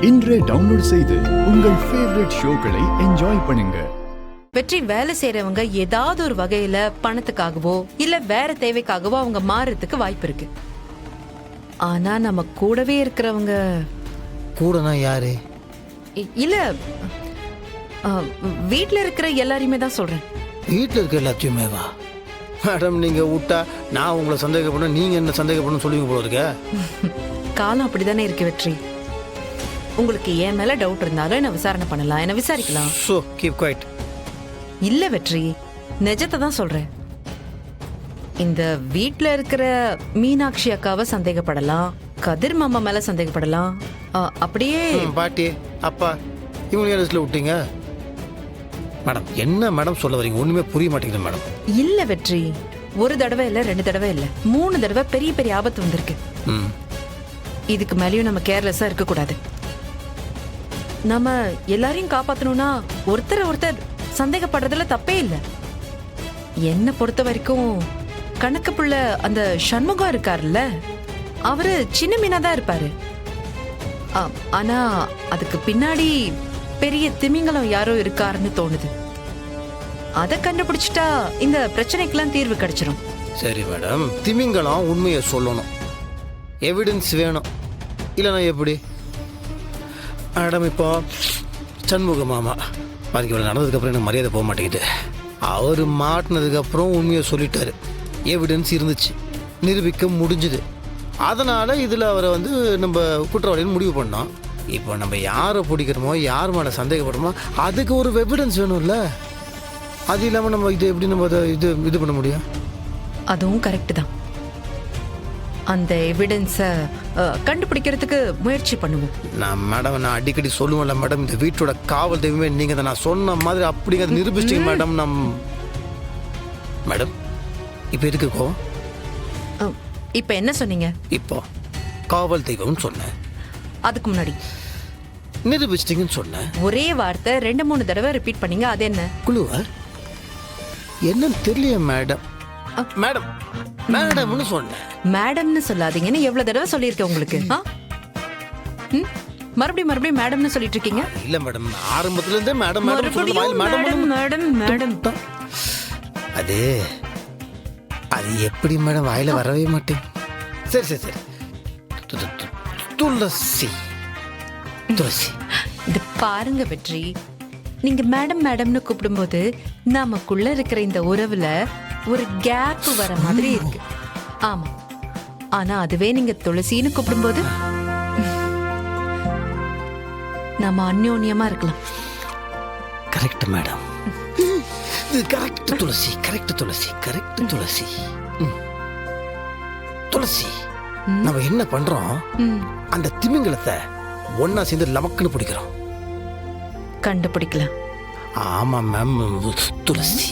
இன்றே டவுன்லோட் செய்து உங்கள் ஃபேவரட் ஷோக்களை என்ஜாய் பண்ணுங்க. வெற்றி வேலை செய்யறவங்க ஏதாவது ஒரு வகையில பணத்துக்காகவோ இல்ல வேற தேவைக்காகவோ அவங்க மாறுறதுக்கு வாய்ப்பு இருக்கு. ஆனா நம்ம கூடவே இருக்கிறவங்க கூடனா யாரு? இல்ல வீட்ல இருக்கிற எல்லாரையுமே தான் சொல்றேன். வீட்டில் இருக்க எல்லாத்தையுமே வா மேடம். நீங்க விட்டா நான் உங்களை சந்தேகப்படணும், நீங்க என்ன சந்தேகப்படணும் சொல்லுவீங்க போல இருக்க. காலம் அப்படிதானே இருக்கு வெற்றி. உங்களுக்கு என் மேல டவுட் இருந்தாலும் என்ன விசாரணை பண்ணலாம், என்ன விசாரிக்கலாம். So keep quiet. இல்ல வெற்றி, நிஜத்தை தான் சொல்றேன். இந்த வீட்ல இருக்கிற மீனாட்சி அக்காவை சந்தேகப்படலாம், கதிர் மாமா மேல சந்தேகப்படலாம். அப்படியே பாட்டி அப்பா இவங்க லிஸ்ட்ல விட்டீங்க மேடம். என்ன மேடம் சொல்ல வரீங்க? ஒண்ணுமே புரிய மாட்டேங்குது மேடம். இல்ல வெற்றி, ஒரு தடவை இல்ல, 2 தடவை இல்ல, 3 தடவை பெரிய பெரிய ஆபத்து வந்திருக்கு. இதுக்கு மேலேயும் நம்ம கேர்லெஸ்ஸா இருக்க கூடாது. நம்ம எல்லாரையும் காப்பாத்தணும்னா ஒருத்தர் சந்தேகப்படுறதுல தப்பே இல்லை. என்ன பொறுத்த வரைக்கும் கணக்கு புள்ள அந்த சண்முகம் இருக்காருல்ல, அவரு சின்ன மீனா தான் இருப்பாரு. ஆனா அதுக்கு பின்னாடி பெரிய திமிங்கலம் யாரோ இருக்காருன்னு தோணுது. அதை கண்டுபிடிச்சிட்டா இந்த பிரச்சனைக்கெல்லாம் தீர்வு கிடைச்சிரும். சரி மேடம், திமிங்கலம் உண்மையை சொல்லணும், எவிடன்ஸ் வேணும், இல்லைனா எப்படி மேடம்? இப்போ சண்முக மாமா பாருங்க, இவ்வளோ நடந்ததுக்கப்புறம் எனக்கு மரியாதை போக மாட்டேங்குது. அவர் மாட்டினதுக்கப்புறம் உண்மையை சொல்லிட்டாரு, எவிடன்ஸ் இருந்துச்சு, நிரூபிக்க முடிஞ்சுது. அதனால் இதில் அவரை வந்து நம்ம குற்றவாளின்னு முடிவு பண்ணோம். இப்போ நம்ம யாரை பிடிக்கிறோமோ, யார் மேலே சந்தேகப்படுறோமோ அதுக்கு ஒரு எவிடன்ஸ் வேணும்ல. அது இல்லாமல் நம்ம இது எப்படி நம்ம அதை இது பண்ண முடியும்? அதுவும் கரெக்ட் தான். அந்த எவிடன்ஸை கண்டுபிடிக்கிறதுக்கு முயற்சி பண்ணுவோம். நான் அடிக்கடி சொல்லுவேன்ல மேடம், இந்த வீட்டோட காவல் தெய்வமே நீங்கள் தான். நான் சொன்ன மாதிரி அப்படிங்க அதை நிரூபிச்சிட்டீங்க மேடம். மேடம் இப்போ எதுக்கு இப்போ என்ன சொன்னீங்க? இப்போ காவல் தெய்வம்னு சொன்னேன், அதுக்கு முன்னாடி நிரூபிச்சிட்டீங்கன்னு சொன்னேன். ஒரே வார்த்தை 2-3 தடவை ரிப்பீட் பண்ணீங்க, அது என்ன? குழுவா என்னன்னு தெரியலையே மேடம். மேடம் மேடம்னு சொன்னேன். மேடம்னு சொல்லாதீங்கன்னு எவ்வளவு தடவை சொல்லியிருக்கேன் உங்களுக்கு? மறுபடியும் மேடம்னு சொல்லிட்டு இருக்கீங்க. இல்ல மேடம், ஆரம்பத்துல இருந்தே மேடம் மேடம். அது எப்படி மேடம் வாயில வரவே மாட்டேன். சரி துளசி இது பாருங்க வெற்றி, நீங்க மேடம்னு கூப்பிடும்போது நமக்குள்ள இருக்கிற இந்த உறவுல ஒரு கேப் வர மாதிரி இருக்கு. ஆமா, ஆனா அதுவே நீங்க துளசின்னு கூப்பிடும்போது நாம அந்யோன்யமா இருக்கலாம். கரெக்ட் மேடம், கரெக்ட் துளசி, கரெக்ட் துளசி, கரெக்ட் துளசி. துளசி, நம்ம என்ன பண்றோம்? அந்த திமிங்கலத்தை ஒன்னா சேர்ந்து லமக்குன்னு பிடிக்கிறோம். கண்டுபிடிக்கலாம். ஆமா மேம் துளசி.